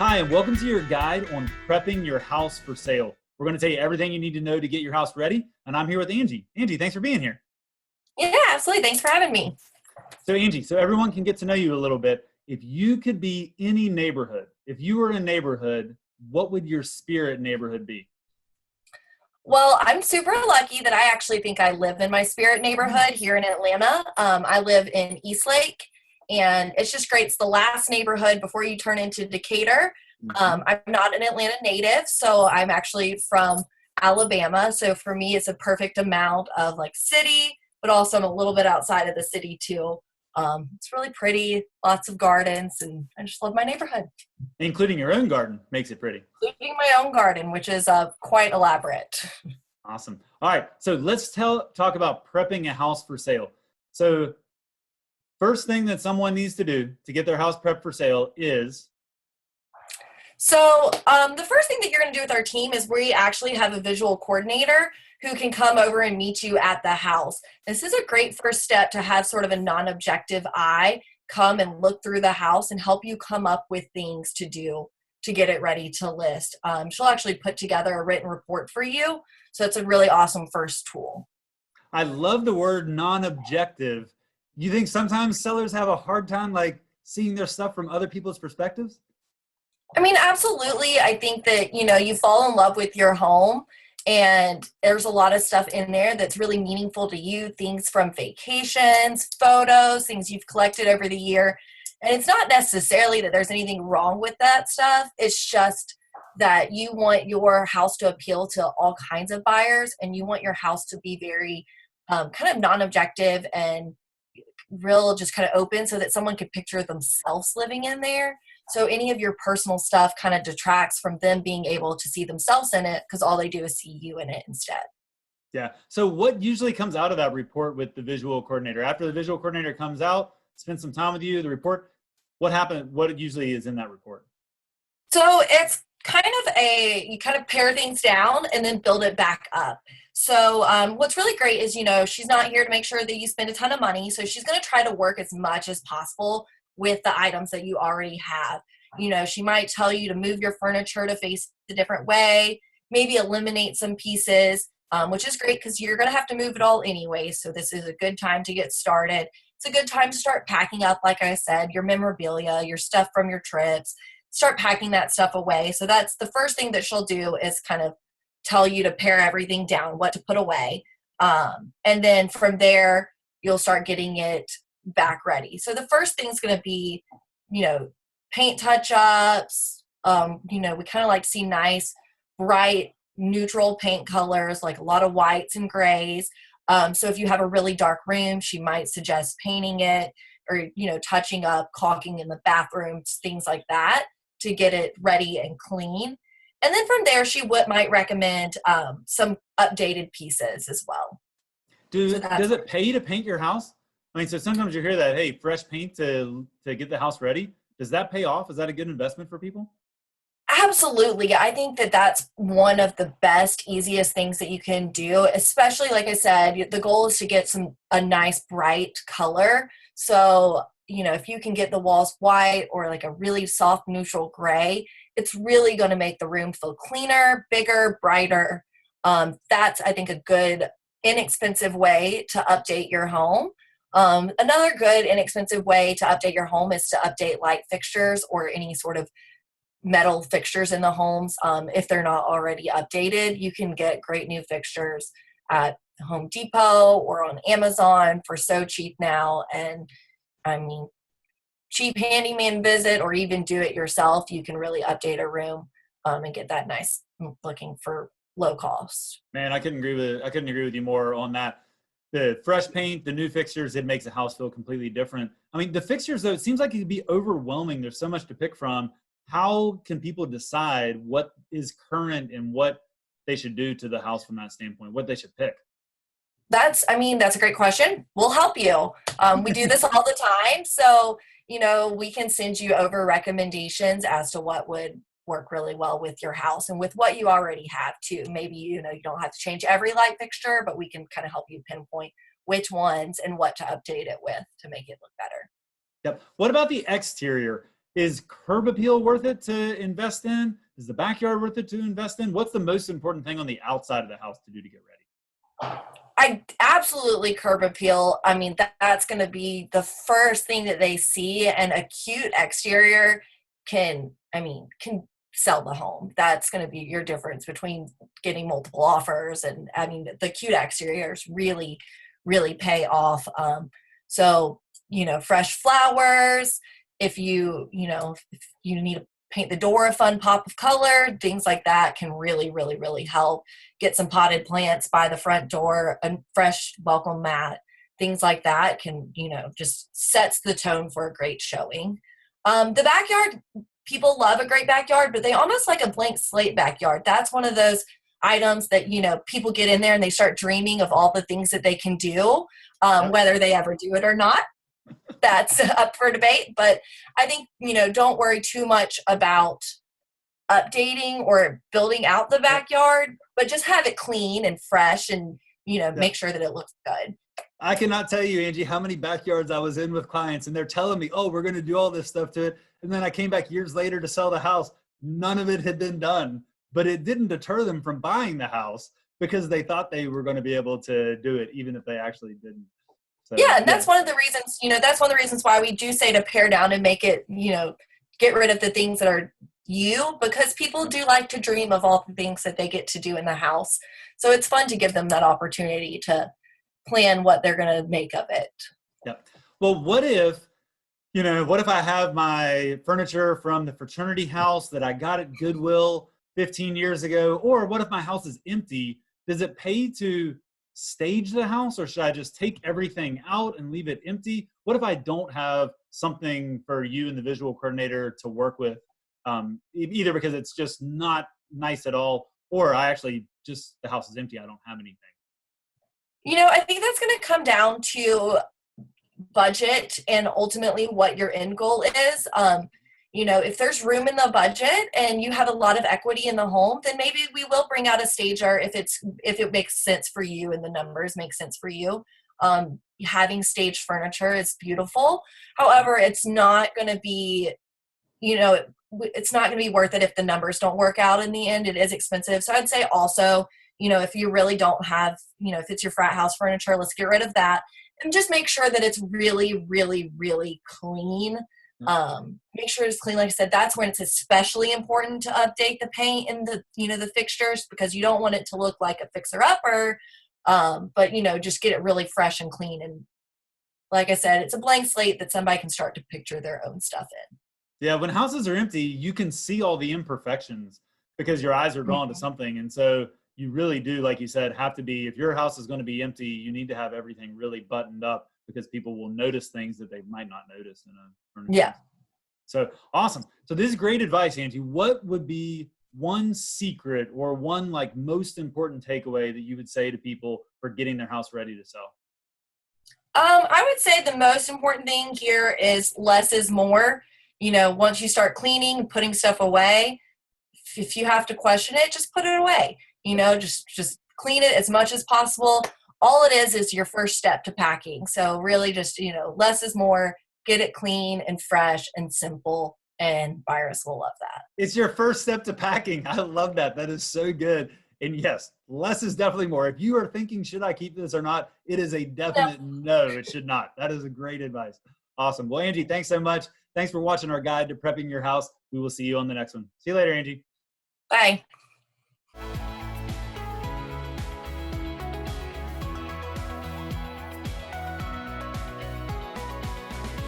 Hi, and welcome to your guide on prepping your house for sale. We're going to tell you everything you need to know to get your house ready, and I'm here with Angie. Angie, thanks for being here. Yeah, absolutely. Thanks for having me. So Angie, so everyone can get to know you a little bit. If you could be any neighborhood, if you were in a neighborhood, what would your spirit neighborhood be? Well, I'm super lucky that I actually think I live in my spirit neighborhood here in Atlanta. I live in Eastlake, and it's just great. It's the last neighborhood before you turn into Decatur. Mhm. I'm not an Atlanta native, so I'm actually from Alabama. So for me, it's a perfect amount of like city, but also I'm a little bit outside of the city too. It's really pretty, lots of gardens, and I just love my neighborhood, Including your own garden makes it pretty. including my own garden, which is quite elaborate. Awesome. All right, so let's talk about prepping a house for sale. So first thing that someone needs to do to get their house prepped for sale is So the first thing that you're going to do with our team is we actually have a visual coordinator who can come over and meet you at the house. This is a great first step to have sort of a non-objective eye come and look through the house and help you come up with things to do to get it ready to list. She'll actually put together a written report for you. So it's a really awesome first tool. I love the word non-objective. You think sometimes sellers have a hard time like seeing their stuff from other people's perspectives? I mean, absolutely. I think that, you fall in love with your home and there's a lot of stuff in there that's really meaningful to you, things from vacations, photos, things you've collected over the year. And it's not necessarily that there's anything wrong with that stuff. It's just that you want your house to appeal to all kinds of buyers and you want your house to be very kind of non-objective and real, just kind of open so that someone could picture themselves living in there. So any of your personal stuff kind of detracts from them being able to see themselves in it because all they do is see you in it instead. Yeah. So what usually comes out of that report with the visual coordinator? After the visual coordinator comes out, spends some time with you, the report, what happened? What usually is in that report? So it's kind of you kind of pare things down and then build it back up. So what's really great is, she's not here to make sure that you spend a ton of money. So she's going to try to work as much as possible with the items that you already have. She might tell you to move your furniture to face a different way, maybe eliminate some pieces, which is great because you're going to have to move it all anyway. So this is a good time to get started. It's a good time to start packing up, like I said, your memorabilia, your stuff from your trips, start packing that stuff away. So that's the first thing that she'll do is kind of tell you to pare everything down, what to put away. And then from there, you'll start getting it back ready. So the first thing is going to be, paint touch-ups. We kind of like to see nice, bright, neutral paint colors, like a lot of whites and grays. So if you have a really dark room, she might suggest painting it or, touching up, caulking in the bathrooms, things like that to get it ready and clean. And then from there, she might recommend some updated pieces as well. So Does that's it pay to paint your house? I mean, so sometimes you hear that, hey, fresh paint to get the house ready. Does that pay off? Is that a good investment for people? absolutely. I think that that's one of the best, easiest things that you can do, especially like I said, the goal is to get a nice bright color. So, if you can get the walls white or like a really soft neutral gray, it's really going to make the room feel cleaner, bigger, brighter. That's, I think, a good, inexpensive way to update your home. Another good, inexpensive way to update your home is to update light fixtures or any sort of metal fixtures in the homes. If they're not already updated, you can get great new fixtures at Home Depot or on Amazon for so cheap now. And I mean, cheap handyman visit or even do it yourself, you can really update a room and get that nice looking for low cost. Man, I couldn't agree with you more on that. The fresh paint, the new fixtures, it makes a house feel completely different. I mean, the fixtures though, it seems like it could be overwhelming. There's so much to pick from. How can people decide what is current and what they should do to the house from that standpoint, what they should pick? That's a great question. We'll help you. We do this all the time. So, we can send you over recommendations as to what would work really well with your house and with what you already have too. Maybe, you don't have to change every light fixture, but we can kind of help you pinpoint which ones and what to update it with to make it look better. Yep. What about the exterior? Is curb appeal worth it to invest in? Is the backyard worth it to invest in? What's the most important thing on the outside of the house to do to get ready? I absolutely curb appeal. I mean, that's going to be the first thing that they see, and a cute exterior can sell the home. That's going to be your difference between getting multiple offers. And I mean, the cute exteriors really, really pay off. So, fresh flowers, if you need to paint the door a fun pop of color, things like that can really, really, really help. Get some potted plants by the front door, a fresh welcome mat, things like that can, just sets the tone for a great showing. The backyard, people love a great backyard, but they almost like a blank slate backyard. That's one of those items that, people get in there and they start dreaming of all the things that they can do, whether they ever do it or not. That's up for debate, but I think, don't worry too much about updating or building out the backyard, but just have it clean and fresh and, make sure that it looks good. I cannot tell you, Angie, how many backyards I was in with clients and they're telling me, oh, we're going to do all this stuff to it. And then I came back years later to sell the house. None of it had been done, but it didn't deter them from buying the house because they thought they were going to be able to do it, even if they actually didn't. So, yeah, and that's one of the reasons, that's one of the reasons why we do say to pare down and make it, get rid of the things that are because people do like to dream of all the things that they get to do in the house. So it's fun to give them that opportunity to plan what they're going to make of it. Yep. Well, what if I have my furniture from the fraternity house that I got at Goodwill 15 years ago, or what if my house is empty? Does it pay to stage the house, or should I just take everything out and leave it empty? What if I don't have something for you and the visual coordinator to work with, either because it's just not nice at all, or I actually just, the house is empty, I don't have anything? I think that's going to come down to budget and ultimately what your end goal is. If there's room in the budget and you have a lot of equity in the home, then maybe we will bring out a stager if it makes sense for you and the numbers make sense for you. Having staged furniture is beautiful. However, it's not going to be, it's not going to be worth it if the numbers don't work out in the end. It is expensive. So I'd say also, if you really don't have, if it's your frat house furniture, let's get rid of that and just make sure that it's really, really, really clean. Make sure it's clean. Like I said, that's when it's especially important to update the paint and the fixtures, because you don't want it to look like a fixer-upper, but just get it really fresh and clean. And like I said, it's a blank slate that somebody can start to picture their own stuff in. Yeah, when houses are empty, you can see all the imperfections because your eyes are drawn to something. And so you really do, like you said, have to be, if your house is going to be empty, you need to have everything really buttoned up, because people will notice things that they might not notice in a furniture. Yeah. So awesome. So this is great advice, Angie. What would be one secret or one most important takeaway that you would say to people for getting their house ready to sell? I would say the most important thing here is less is more. Once you start cleaning, putting stuff away, if you have to question it, just put it away. Just clean it as much as possible. All it is your first step to packing. So really just, less is more. Get it clean and fresh and simple, and buyers will love that. It's your first step to packing. I love that. That is so good. And yes, less is definitely more. If you are thinking, should I keep this or not? It is a definite no, it should not. That is a great advice. Awesome. Well, Angie, thanks so much. Thanks for watching our guide to prepping your house. We will see you on the next one. See you later, Angie. Bye.